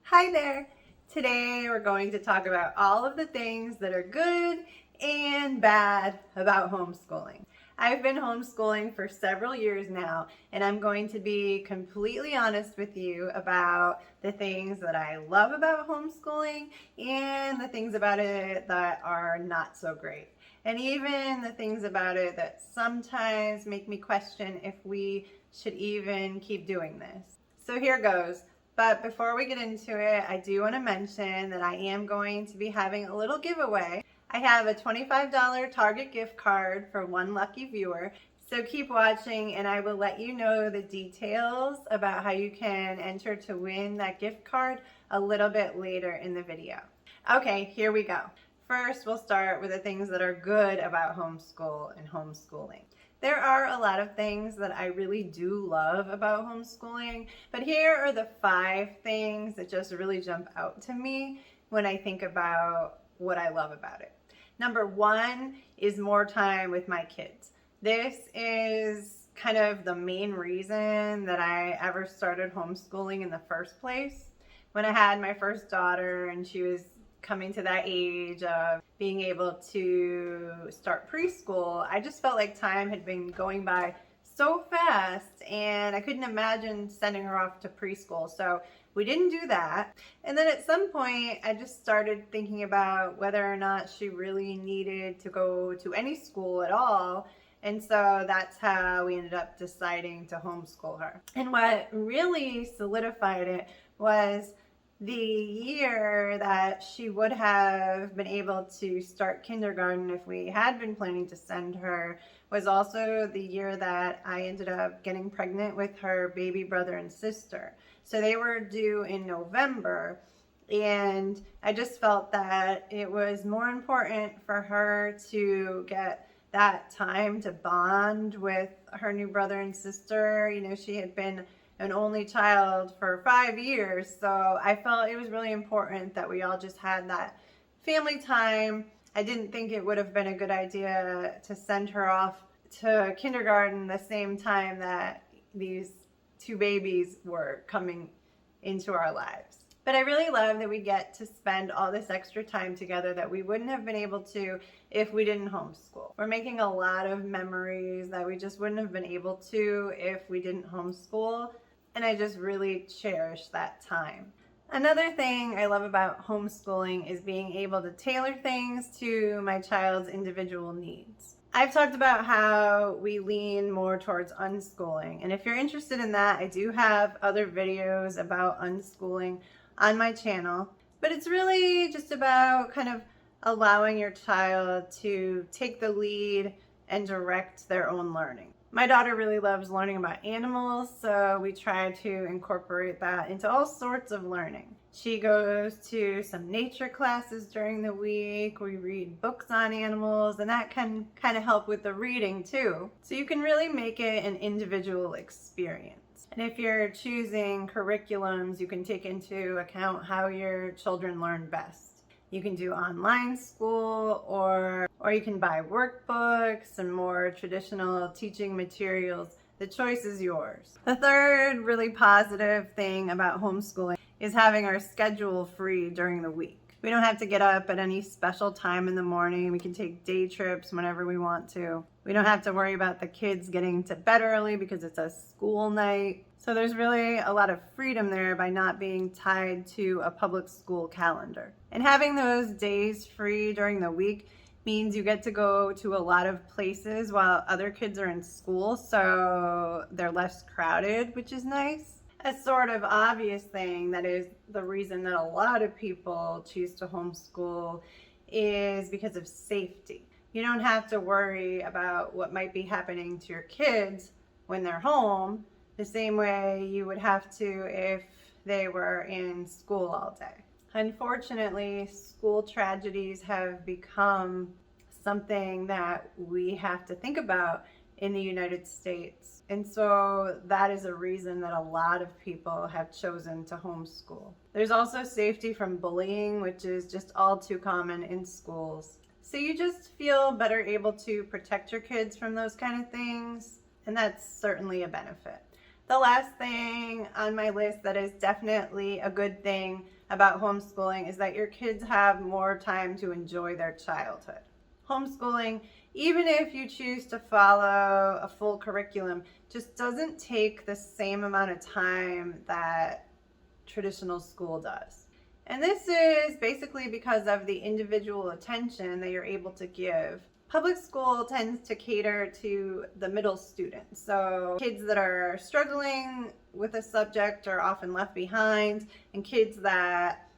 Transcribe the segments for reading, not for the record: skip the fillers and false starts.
Hi there! Today we're going to talk about all of the things that are good and bad about homeschooling. I've been homeschooling for several years now, and I'm going to be completely honest with you about the things that I love about homeschooling and the things about it that are not so great. And even the things about it that sometimes make me question if we should even keep doing this. So here goes. But before we get into it, I do want to mention that I am going to be having a little giveaway. I have a $25 Target gift card for one lucky viewer. So keep watching and I will let you know the details about how you can enter to win that gift card a little bit later in the video. Okay, here we go. First, we'll start with the things that are good about homeschool and homeschooling. There are a lot of things that I really do love about homeschooling, but here are the 5 things that just really jump out to me when I think about what I love about it. Number 1 is more time with my kids. This is kind of the main reason that I ever started homeschooling in the first place. When I had my first daughter and she was coming to that age of being able to start preschool, I just felt like time had been going by so fast and I couldn't imagine sending her off to preschool. So we didn't do that. And then at some point I just started thinking about whether or not she really needed to go to any school at all. And so that's how we ended up deciding to homeschool her. And what really solidified it was the year that she would have been able to start kindergarten if we had been planning to send her was also the year that I ended up getting pregnant with her baby brother and sister. So they were due in November, and I just felt that it was more important for her to get that time to bond with her new brother and sister. You know, she had been an only child for 5 years, so I felt it was really important that we all just had that family time. I didn't think it would have been a good idea to send her off to kindergarten the same time that these 2 babies were coming into our lives. But I really love that we get to spend all this extra time together that we wouldn't have been able to if we didn't homeschool. We're making a lot of memories that we just wouldn't have been able to if we didn't homeschool. And I just really cherish that time. Another thing I love about homeschooling is being able to tailor things to my child's individual needs. I've talked about how we lean more towards unschooling, and if you're interested in that, I do have other videos about unschooling on my channel, but it's really just about kind of allowing your child to take the lead and direct their own learning. My daughter really loves learning about animals, so we try to incorporate that into all sorts of learning. She goes to some nature classes during the week. We read books on animals, and that can kind of help with the reading too. So you can really make it an individual experience. And if you're choosing curriculums, you can take into account how your children learn best. You can do online school, or you can buy workbooks and more traditional teaching materials. The choice is yours. The third really positive thing about homeschooling is having our schedule free during the week. We don't have to get up at any special time in the morning. We can take day trips whenever we want to. We don't have to worry about the kids getting to bed early because it's a school night. So there's really a lot of freedom there by not being tied to a public school calendar. And having those days free during the week means you get to go to a lot of places while other kids are in school, so they're less crowded, which is nice. A sort of obvious thing that is the reason that a lot of people choose to homeschool is because of safety. You don't have to worry about what might be happening to your kids when they're home the same way you would have to if they were in school all day. Unfortunately, school tragedies have become something that we have to think about in the United States. And so that is a reason that a lot of people have chosen to homeschool. There's also safety from bullying, which is just all too common in schools. So you just feel better able to protect your kids from those kind of things, and that's certainly a benefit. The last thing on my list that is definitely a good thing about homeschooling is that your kids have more time to enjoy their childhood. Homeschooling, even if you choose to follow a full curriculum, just doesn't take the same amount of time that traditional school does. And this is basically because of the individual attention that you're able to give. Public school tends to cater to the middle students. So kids that are struggling with a subject are often left behind, and kids that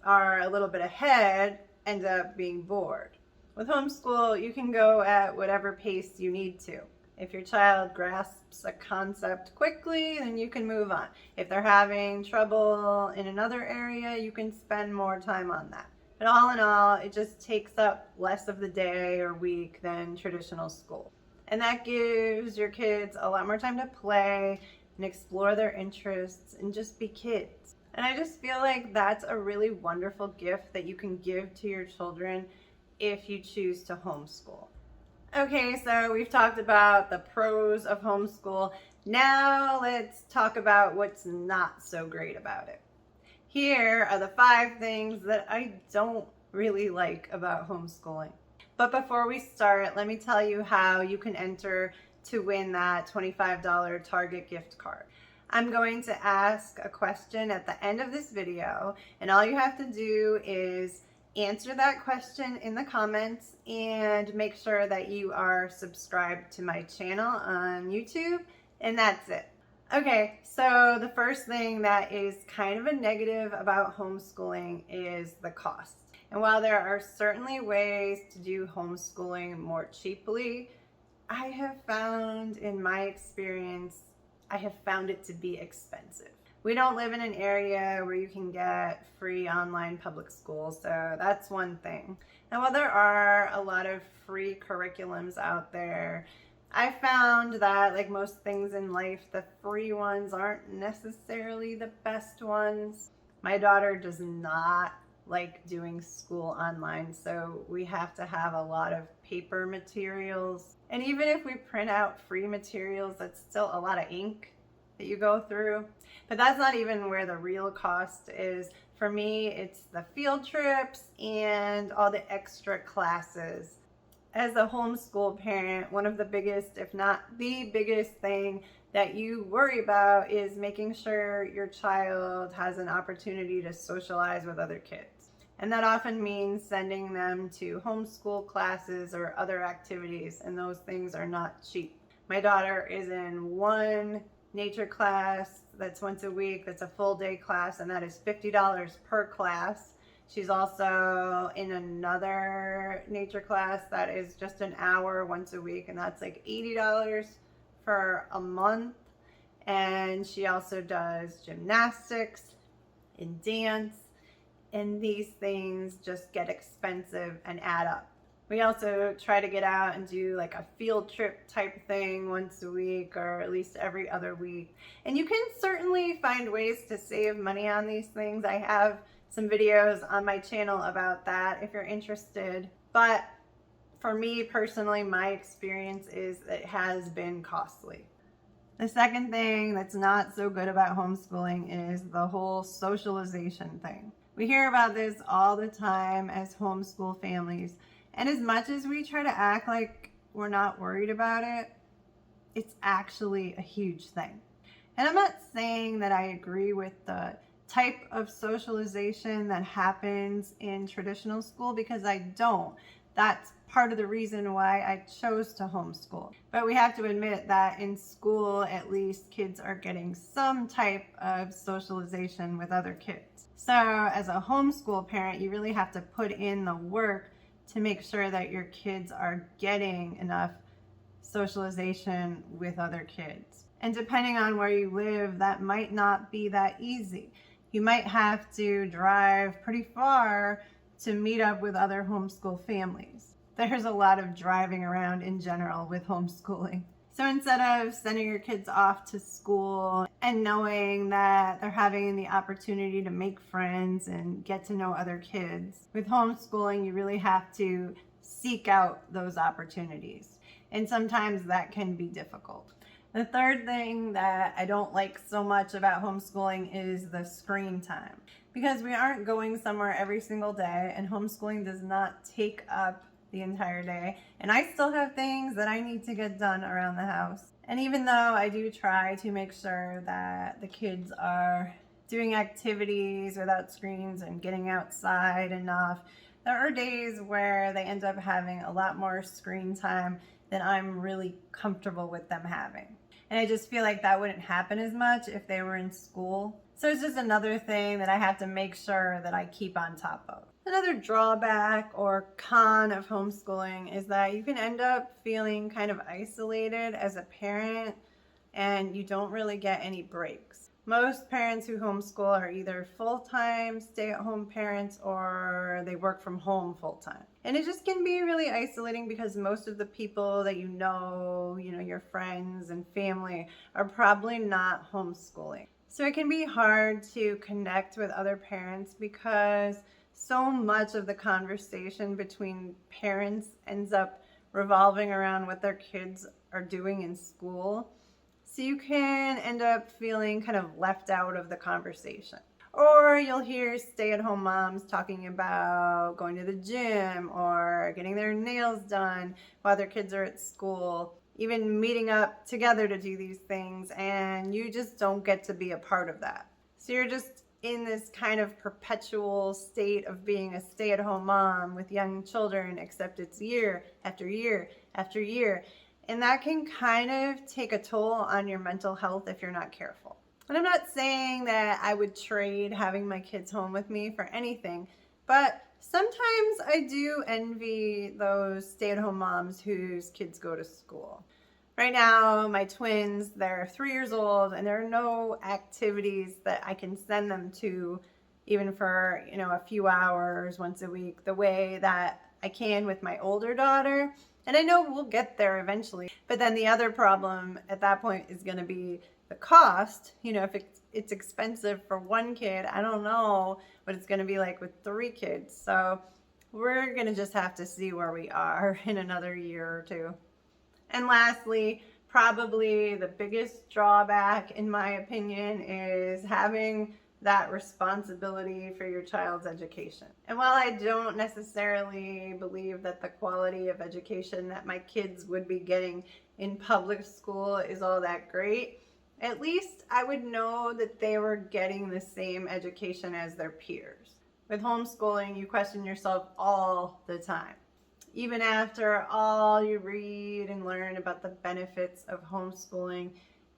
are a little bit ahead end up being bored. With homeschool, you can go at whatever pace you need to. If your child grasps a concept quickly, then you can move on. If they're having trouble in another area, you can spend more time on that. But all in all, it just takes up less of the day or week than traditional school. And that gives your kids a lot more time to play and explore their interests and just be kids. And I just feel like that's a really wonderful gift that you can give to your children if you choose to homeschool. Okay, so we've talked about the pros of homeschool. Now let's talk about what's not so great about it. Here are the 5 things that I don't really like about homeschooling. But before we start, let me tell you how you can enter to win that $25 Target gift card. I'm going to ask a question at the end of this video, and all you have to do is answer that question in the comments and make sure that you are subscribed to my channel on YouTube, and that's it. Okay, so the first thing that is kind of a negative about homeschooling is the cost. And while there are certainly ways to do homeschooling more cheaply, I have found in my experience, I have found it to be expensive. We don't live in an area where you can get free online public school, so that's one thing. And while there are a lot of free curriculums out there, I found that, like most things in life, the free ones aren't necessarily the best ones. My daughter does not like doing school online, so we have to have a lot of paper materials. And even if we print out free materials, that's still a lot of ink that you go through. But that's not even where the real cost is. For me, it's the field trips and all the extra classes. As a homeschool parent, one of the biggest, if not the biggest thing that you worry about is making sure your child has an opportunity to socialize with other kids. And that often means sending them to homeschool classes or other activities, and those things are not cheap. My daughter is in one nature class that's once a week, that's a full day class, and that is $50 per class. She's also in another nature class that is just an hour once a week, and that's like $80 for a month. And she also does gymnastics and dance, and these things just get expensive and add up. We also try to get out and do like a field trip type thing once a week, or at least every other week. And you can certainly find ways to save money on these things. I have some videos on my channel about that if you're interested. But for me personally, my experience is it has been costly. The second thing that's not so good about homeschooling is the whole socialization thing. We hear about this all the time as homeschool families. And as much as we try to act like we're not worried about it, it's actually a huge thing. And I'm not saying that I agree with the type of socialization that happens in traditional school, because I don't. That's part of the reason why I chose to homeschool. But we have to admit that in school, at least, kids are getting some type of socialization with other kids. So as a homeschool parent, you really have to put in the work to make sure that your kids are getting enough socialization with other kids. And depending on where you live, that might not be that easy. You might have to drive pretty far to meet up with other homeschool families. There's a lot of driving around in general with homeschooling. So instead of sending your kids off to school and knowing that they're having the opportunity to make friends and get to know other kids, with homeschooling, you really have to seek out those opportunities. And sometimes that can be difficult. The third thing that I don't like so much about homeschooling is the screen time. Because we aren't going somewhere every single day, and homeschooling does not take up the entire day. And I still have things that I need to get done around the house. And even though I do try to make sure that the kids are doing activities without screens and getting outside enough, there are days where they end up having a lot more screen time than I'm really comfortable with them having. And I just feel like that wouldn't happen as much if they were in school. So it's just another thing that I have to make sure that I keep on top of. Another drawback or con of homeschooling is that you can end up feeling kind of isolated as a parent, and you don't really get any breaks. Most parents who homeschool are either full-time stay-at-home parents or they work from home full-time. And it just can be really isolating because most of the people that you know, your friends and family are probably not homeschooling. So it can be hard to connect with other parents because so much of the conversation between parents ends up revolving around what their kids are doing in school. So you can end up feeling kind of left out of the conversation. Or you'll hear stay-at-home moms talking about going to the gym or getting their nails done while their kids are at school, even meeting up together to do these things, and you just don't get to be a part of that. So you're just in this kind of perpetual state of being a stay-at-home mom with young children, except it's year after year after year. And that can kind of take a toll on your mental health if you're not careful. And I'm not saying that I would trade having my kids home with me for anything, but sometimes I do envy those stay-at-home moms whose kids go to school. Right now, my twins, they're 3 years old, and there are no activities that I can send them to even for, a few hours once a week, the way that I can with my older daughter. And I know we'll get there eventually. But then the other problem at that point is going to be the cost. If it's expensive for one kid, I don't know what it's going to be like with 3 kids. So we're going to just have to see where we are in another year or two. And lastly, probably the biggest drawback, in my opinion, is having that responsibility for your child's education. And while I don't necessarily believe that the quality of education that my kids would be getting in public school is all that great, at least I would know that they were getting the same education as their peers. With homeschooling, you question yourself all the time. Even after all you read and learn about the benefits of homeschooling,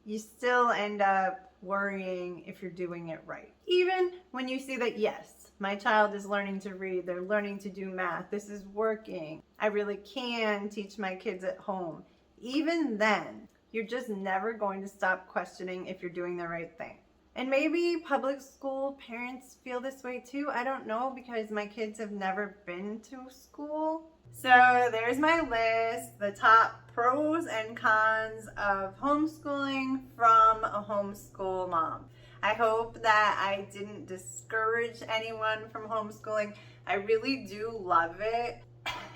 you still end up worrying if you're doing it right. Even when you see that, yes, my child is learning to read, they're learning to do math, this is working, I really can teach my kids at home. Even then, you're just never going to stop questioning if you're doing the right thing. And maybe public school parents feel this way too. I don't know, because my kids have never been to school. So there's my list, the top pros and cons of homeschooling from a homeschool mom. I hope that I didn't discourage anyone from homeschooling. I really do love it,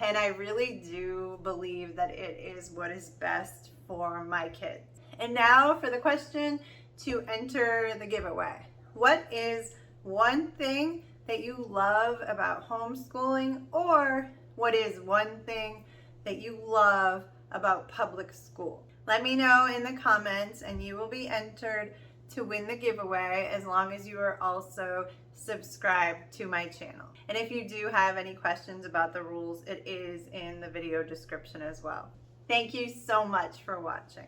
and I really do believe that it is what is best for my kids. And now for the question to enter the giveaway. What is one thing that you love about homeschooling, or what is one thing that you love about public school? Let me know in the comments, and you will be entered to win the giveaway as long as you are also subscribed to my channel. And if you do have any questions about the rules, it is in the video description as well. Thank you so much for watching.